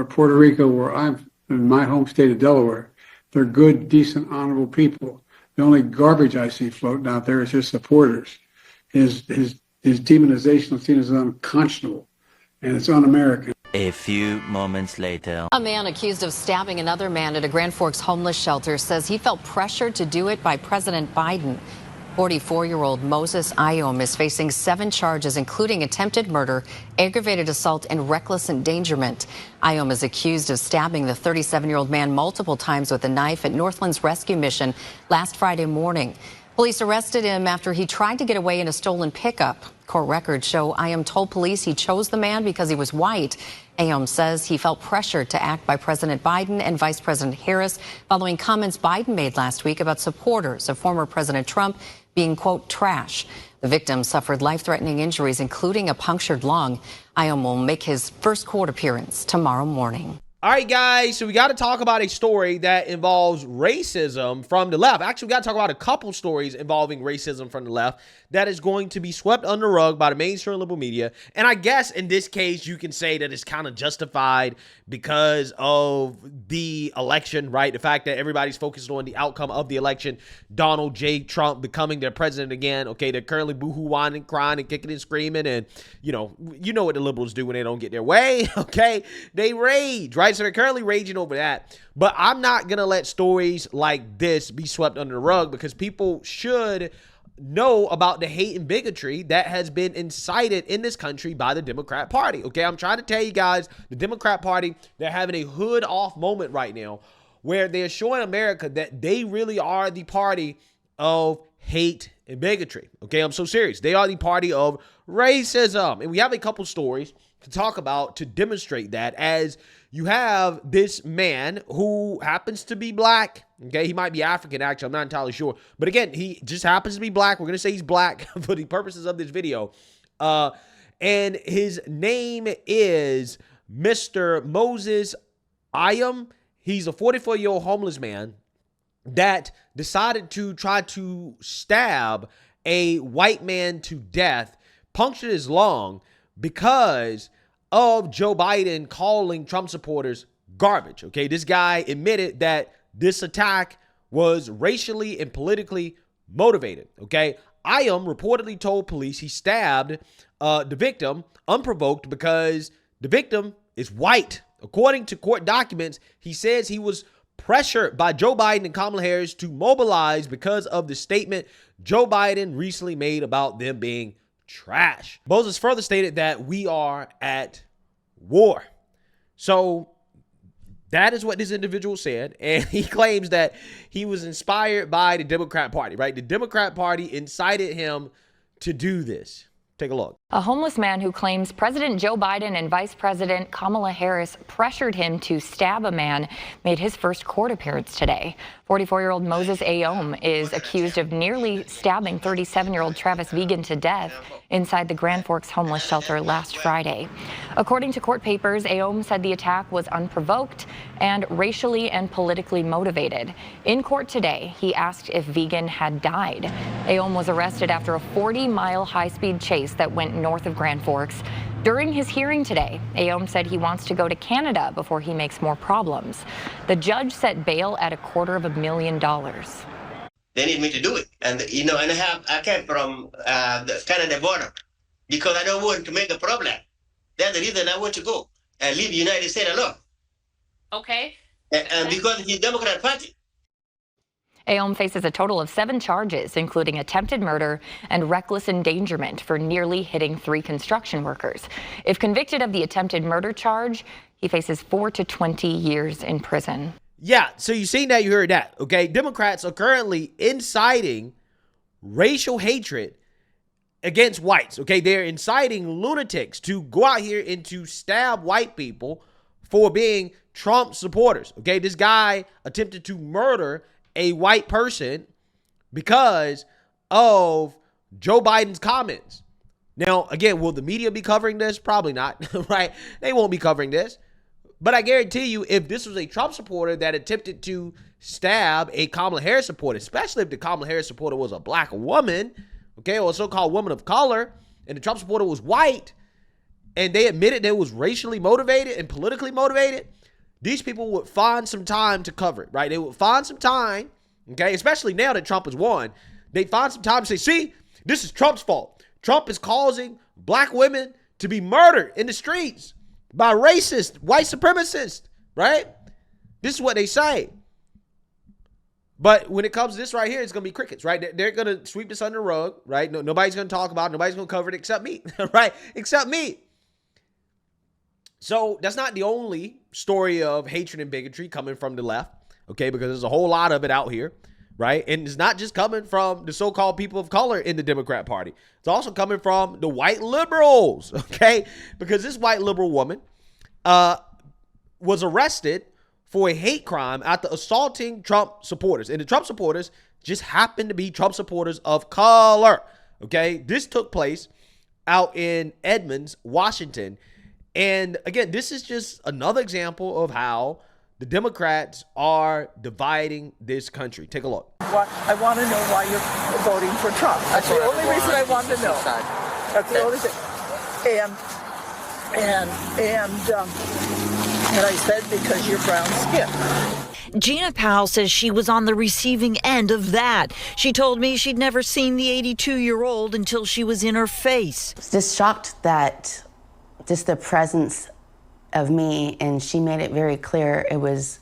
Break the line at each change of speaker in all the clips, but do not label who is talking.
Puerto Rico, where I'm in my home state of Delaware. They're good, decent, honorable people. The only garbage I see floating out there is his supporters. His demonization is seen as unconscionable, and it's un-American.
A few moments later.
A man accused of stabbing another man at a Grand Forks homeless shelter says he felt pressured to do it by President Biden. 44-year-old Moses Ayom is facing 7 charges, including attempted murder, aggravated assault, and reckless endangerment. Ayom is accused of stabbing the 37-year-old man multiple times with a knife at Northland's rescue mission last Friday morning. Police arrested him after he tried to get away in a stolen pickup. Court records show Ayom told police he chose the man because he was white. Ayom says he felt pressured to act by President Biden and Vice President Harris following comments Biden made last week about supporters of former President Trump being, quote, trash. The victim suffered life-threatening injuries, including a punctured lung. Ayom will make his first court appearance tomorrow morning.
All right, guys, so we got to talk about a story that involves racism from the left. Actually, we got to talk about a couple stories involving racism from the left that is going to be swept under the rug by the mainstream liberal media. And I guess in this case, you can say that it's kind of justified because of the election, right? The fact that everybody's focused on the outcome of the election, Donald J. Trump becoming their president again. Okay, they're currently boohoo, whining, crying, and kicking and screaming. And, you know what the liberals do when they don't get their way, okay? They rage, right? So they're currently raging over that. But I'm not going to let stories like this be swept under the rug because people should know about the hate and bigotry that has been incited in this country by the Democrat Party. Okay, I'm trying to tell you guys, the Democrat Party, they're having a hood off moment right now where they're showing America that they really are the party of hate and bigotry. Okay, I'm so serious. They are the party of racism. And we have a couple stories to talk about to demonstrate that, as you have this man who happens to be black. Okay, he might be African, actually. I'm not entirely sure. But again, he just happens to be black. We're going to say he's black for the purposes of this video. And his name is Mr. Moses Ayom. He's a 44-year-old homeless man that decided to try to stab a white man to death, punctured his lung because of Joe Biden calling Trump supporters garbage. Okay, this guy admitted that this attack was racially and politically motivated. Okay, Ayom reportedly told police he stabbed the victim unprovoked because the victim is white. According to court documents, he says he was pressured by Joe Biden and Kamala Harris to mobilize because of the statement Joe Biden recently made about them being trash. Moses further stated that we are at war. So that is what this individual said, and he claims that he was inspired by the Democrat Party, right? The Democrat Party incited him to do this. Take a look.
A homeless man who claims President Joe Biden and Vice President Kamala Harris pressured him to stab a man made his first court appearance today. 44-year-old Moses Ayom is accused of nearly stabbing 37-year-old Travis Vegan to death inside the Grand Forks homeless shelter last Friday. According to court papers, Ayom said the attack was unprovoked and racially and politically motivated. In court today, he asked if Vegan had died. Ayom was arrested after a 40-mile high-speed chase that went north of Grand Forks. During his hearing today, Ayom said he wants to go to Canada before he makes more problems. The judge set bail at $250,000.
They need me to do it, and and I came from the Canada border because I don't want to make a problem. That's the reason I want to go and leave the United States alone.
Okay.
And because the Democrat Party.
Ayom faces a total of 7 charges, including attempted murder and reckless endangerment for nearly hitting 3 construction workers. If convicted of the attempted murder charge, he faces 4 to 20 years in prison.
Yeah, so you seen that, you heard that, okay? Democrats are currently inciting racial hatred against whites, okay? They're inciting lunatics to go out here and to stab white people for being Trump supporters, okay? This guy attempted to murder a white person because of Joe Biden's comments. Now, again, will the media be covering this? Probably not, right? They won't be covering this. But I guarantee you, if this was a Trump supporter that attempted to stab a Kamala Harris supporter, especially if the Kamala Harris supporter was a black woman, okay, or a so-called woman of color, and the Trump supporter was white, and they admitted that it was racially motivated and politically motivated, these people would find some time to cover it, right? They would find some time, okay, especially now that Trump has won. They'd find some time to say, see, this is Trump's fault. Trump is causing black women to be murdered in the streets by racist, white supremacists, right? This is what they say. But when it comes to this right here, it's going to be crickets, right? They're going to sweep this under the rug, right? Nobody's going to talk about it. Nobody's going to cover it except me, right? Except me. So that's not the only story of hatred and bigotry coming from the left, okay? Because there's a whole lot of it out here, right? And it's not just coming from the so-called people of color in the Democrat Party. It's also coming from the white liberals, okay? Because this white liberal woman was arrested for a hate crime after assaulting Trump supporters. And the Trump supporters just happened to be Trump supporters of color, okay? This took place out in Edmonds, Washington. And again, this is just another example of how the Democrats are dividing this country. Take a look.
I want to know why you're voting for Trump. That's the only reason I want to know. That's the only thing. And I said because you're brown skin.
Gina Powell says she was on the receiving end of that. She told me she'd never seen the 82-year-old until she was in her face.
I was just shocked that just the presence of me, and she made it very clear it was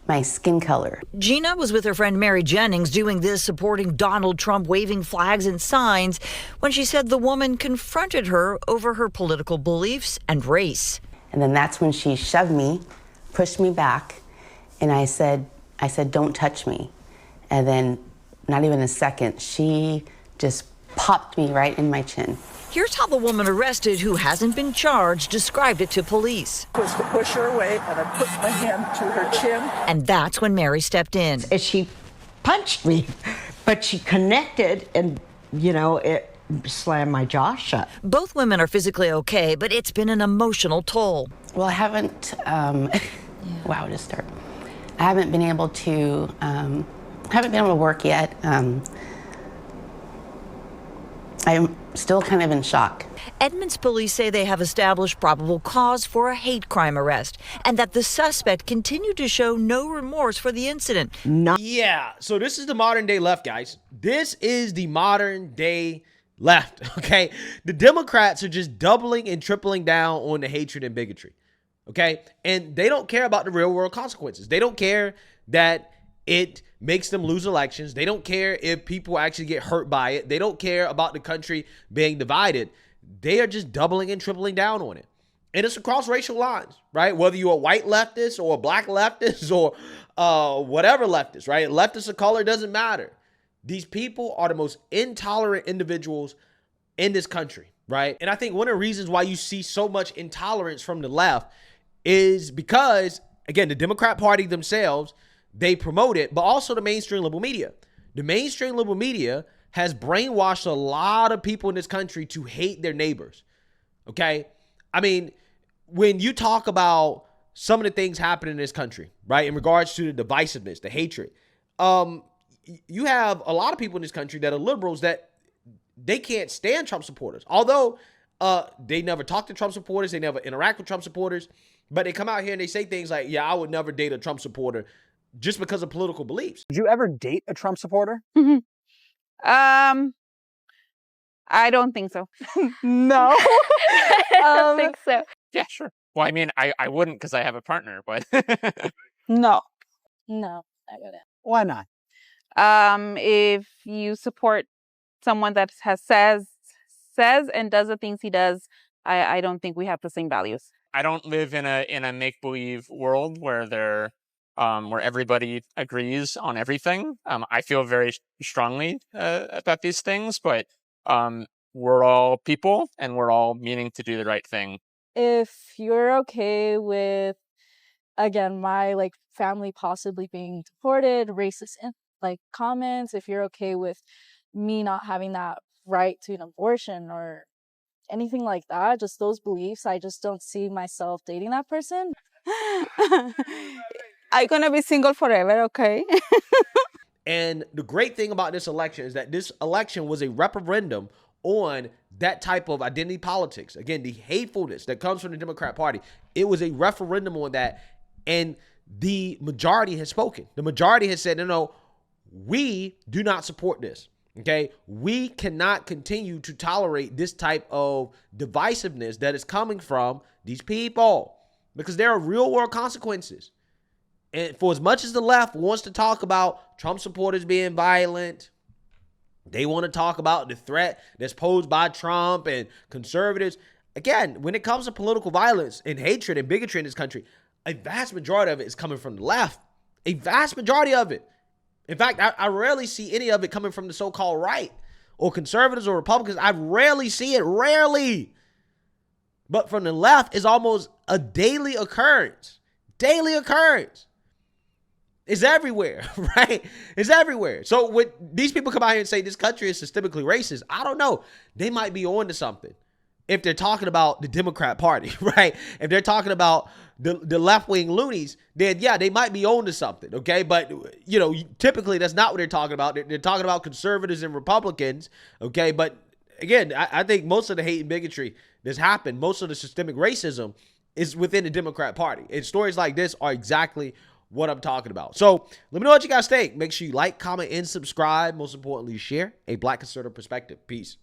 my skin color.
Gina was with her friend Mary Jennings doing this, supporting Donald Trump, waving flags and signs, when she said the woman confronted her over her political beliefs and race.
And then that's when she shoved me, pushed me back, and I said, don't touch me. And then not even a second, she just popped me right in my chin.
Here's how the woman arrested, who hasn't been charged, described it to police.
I was to push her away, and I put my hand to her chin.
And that's when Mary stepped in.
She punched me, but she connected and, it slammed my jaw shut.
Both women are physically okay, but it's been an emotional toll.
Well, I haven't, wow, to start. I haven't been able to, work yet. I'm still kind of in shock.
Edmonds police say they have established probable cause for a hate crime arrest and that the suspect continued to show no remorse for the incident.
Yeah, so this is the modern day left, guys. This is the modern day left, okay? The Democrats are just doubling and tripling down on the hatred and bigotry, okay? And they don't care about the real world consequences. They don't care that it makes them lose elections. They don't care if people actually get hurt by it. They don't care about the country being divided. They are just doubling and tripling down on it. And it's across racial lines, right? Whether you're a white leftist or a black leftist or whatever leftist, right? Leftist of color, doesn't matter. These people are the most intolerant individuals in this country, right? And I think one of the reasons why you see so much intolerance from the left is because, again, the Democrat Party themselves, they promote it, but also the mainstream liberal media. The mainstream liberal media has brainwashed a lot of people in this country to hate their neighbors, okay? I mean, when you talk about some of the things happening in this country, right, in regards to the divisiveness, the hatred, you have a lot of people in this country that are liberals that they can't stand Trump supporters. Although they never talk to Trump supporters, they never interact with Trump supporters, but they come out here and they say things like, yeah, I would never date a Trump supporter just because of political beliefs.
Did you ever date a Trump supporter?
I don't think so.
No.
I don't think so.
Yeah, sure. Well, I mean, I wouldn't because I have a partner, but
No.
No, I wouldn't.
Why not?
If you support someone that says and does the things he does, I don't think we have the same values.
I don't live in a make-believe world where everybody agrees on everything. I feel very strongly about these things, but we're all people and we're all meaning to do the right thing.
If you're okay with, again, my family possibly being deported, racist comments, if you're okay with me not having that right to an abortion or anything like that, just those beliefs, I just don't see myself dating that person.
I'm gonna be single forever, okay?
And the great thing about this election is that this election was a referendum on that type of identity politics. Again, the hatefulness that comes from the Democrat Party. It was a referendum on that. And the majority has spoken. The majority has said, no, we do not support this. Okay, we cannot continue to tolerate this type of divisiveness that is coming from these people, because there are real world consequences. And for as much as the left wants to talk about Trump supporters being violent, they want to talk about the threat that's posed by Trump and conservatives. Again, when it comes to political violence and hatred and bigotry in this country, a vast majority of it is coming from the left. A vast majority of it. In fact, I rarely see any of it coming from the so-called right or conservatives or Republicans. I rarely see it, rarely. But from the left is almost a daily occurrence. Daily occurrence. It's everywhere, right? It's everywhere. So when these people come out here and say this country is systemically racist, I don't know. They might be on to something. If they're talking about the Democrat Party, right? If they're talking about the left-wing loonies, then yeah, they might be on to something, okay? But, typically that's not what they're talking about. They're talking about conservatives and Republicans, okay? But again, I think most of the hate and bigotry that's happened, most of the systemic racism is within the Democrat Party. And stories like this are exactly what I'm talking about. So let me know what you guys think. Make sure you like, comment, and subscribe. Most importantly, share a Black conservative perspective. Peace.